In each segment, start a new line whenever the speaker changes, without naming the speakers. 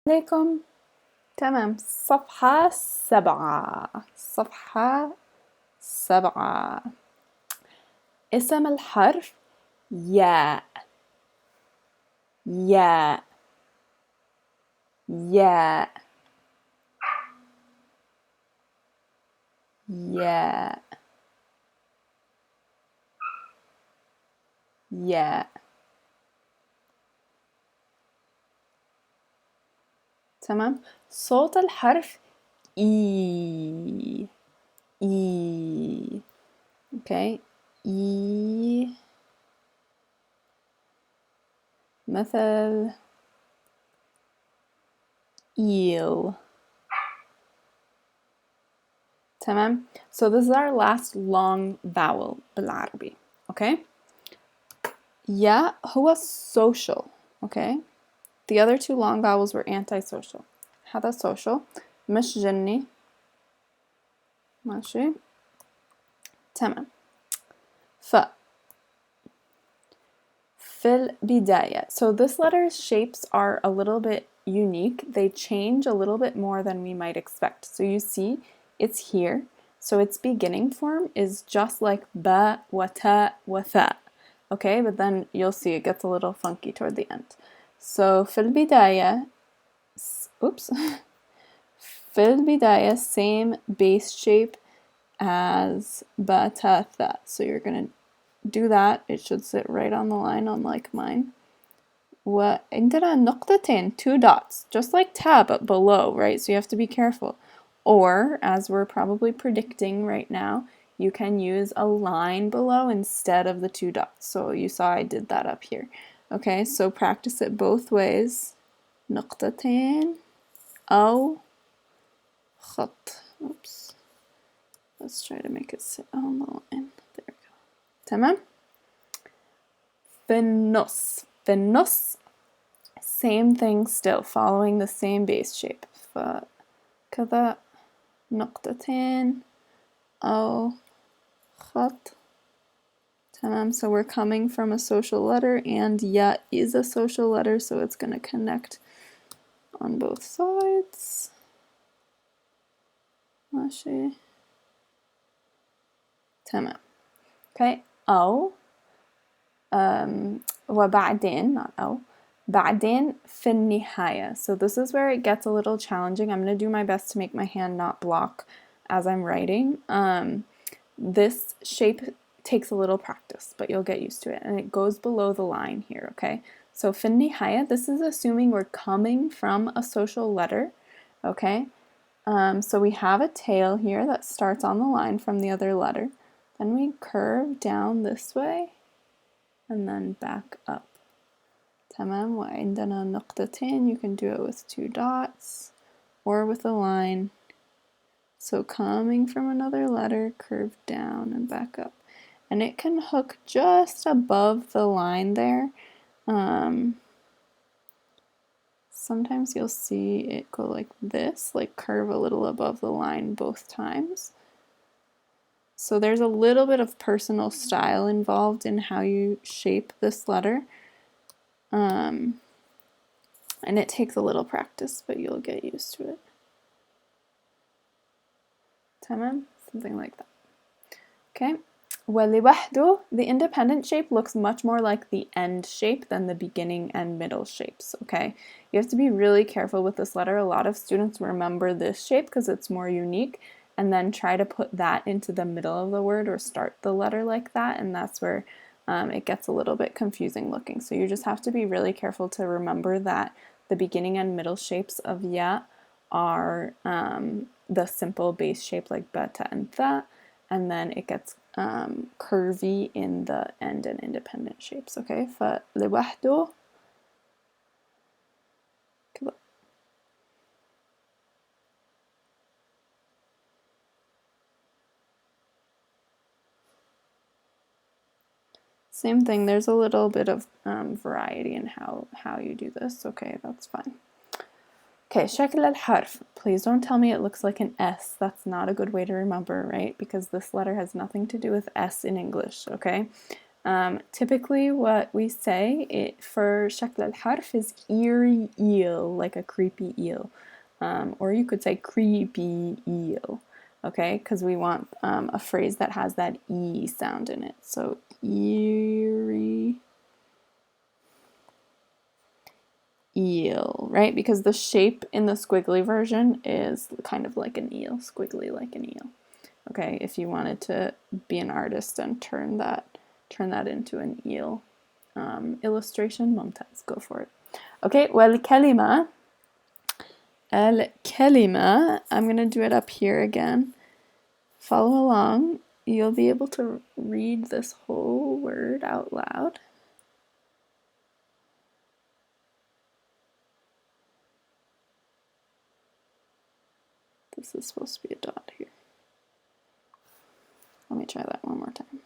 عليكم. تمام. صفحة 7. صفحة 7. اسم الحرف ياء. ياء. ياء. ياء. ياء. تمام. صوت الحرف إي. إي. أوكي. إي. مثل eel. تمام. So this is our last long vowel بالعربي. Okay. يا هو social. Okay. The other two long vowels were antisocial. هذا social. مش جني. ماشي. تمام. في البداية. So this letter's shapes are a little bit unique. They change a little bit more than we might expect. So you see, it's here. So its beginning form is just like ba, wa ta, wa tha. Okay, but then you'll see it gets a little funky toward the end. So في البداية, oops. في البداية, same base shape as ba, ta, tha. So you're gonna do that. It should sit right on the line, unlike mine. وعندنا نقطتين, 2 dots, just like ta but below, right? So you have to be careful. Or, as we're probably predicting right now, you can use a line below instead of the 2 dots. So you saw I did that up here. Okay, so practice it both ways. نقطتين أو خط. Oops. Let's try to make it sit on the line. There we go. تمام. في النص. في النص, same thing still, following the same base shape. فكذا نقطتين أو خط. تمام. So we're coming from a social letter, and ya is a social letter, so it's going to connect on both sides. ماشي. تمام. Okay. أو وبعدين, not أو, بعدين في النهاية. So this is where it gets a little challenging. I'm going to do my best to make my hand not block as I'm writing. This shape takes a little practice, but you'll get used to it. And it goes below the line here, okay? So في النهاية, this is assuming we're coming from a social letter, okay? So we have a tail here that starts on the line from the other letter. Then we curve down this way and then back up. تمام. وعندنا نقطتين. You can do it with 2 dots or with a line. So coming from another letter, curve down and back up. And it can hook just above the line there. Sometimes you'll see it go like this, like curve a little above the line both times. So there's a little bit of personal style involved in how you shape this letter. And it takes a little practice, but you'll get used to it. تمام? Something like that. Okay. ولوحده, the independent shape looks much more like the end shape than the beginning and middle shapes, okay? You have to be really careful with this letter. A lot of students remember this shape because it's more unique, and then try to put that into the middle of the word or start the letter like that, and that's where it gets a little bit confusing looking. So you just have to be really careful to remember that the beginning and middle shapes of ya are the simple base shape like beta and tha, and then it gets curvy in the end and independent shapes, okay? فلوحده كده. Same thing, there's a little bit of variety in how you do this. Okay, that's fine. Okay, شكل الحرف. Please don't tell me it looks like an S. That's not a good way to remember, right? Because this letter has nothing to do with S in English, okay? Typically what we say for شكل الحرف is eerie eel, like a creepy eel. Or you could say creepy eel, okay? Because we want a phrase that has that E sound in it. So eerie eel, right? Because the shape in the squiggly version is kind of like an eel, squiggly like an eel. Okay, if you wanted to be an artist and turn that into an eel illustration, ممتاز, go for it. Okay, والكلمة, الكلمة, I'm going to do it up here again. Follow along. You'll be able to read this whole word out loud. This is supposed to be a dot here. Let me try that one more time.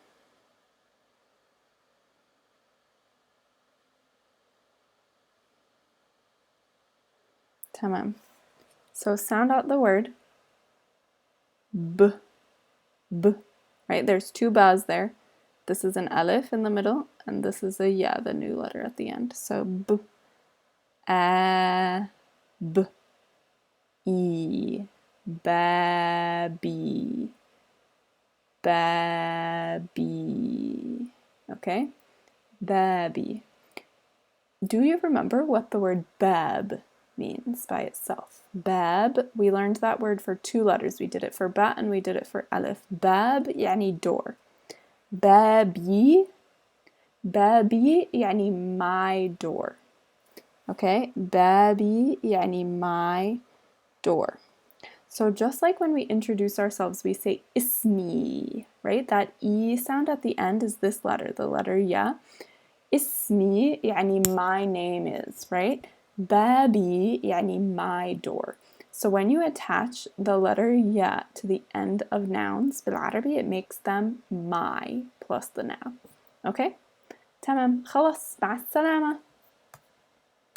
Tamam. So sound out the word. B, b, right? There's two bas there. This is an alif in the middle, and this is a ya, the new letter at the end. So b, a, b, e, baby, baby. Okay? Baby. Do you remember what the word bab means by itself? Bab, we learned that word for two letters. We did it for ba and we did it for alif. Bab يعني door. Babi, babi يعني my door. Okay? Babi يعني my door. So just like when we introduce ourselves, we say ismi, right? That E sound at the end is this letter, the letter ya. اسمي يعني my name is, right? بابي يعني my door. So when you attach the letter ya to the end of nouns بالعربي, it makes them my plus the noun. Okay? تمام. خلاص. مع السلامة.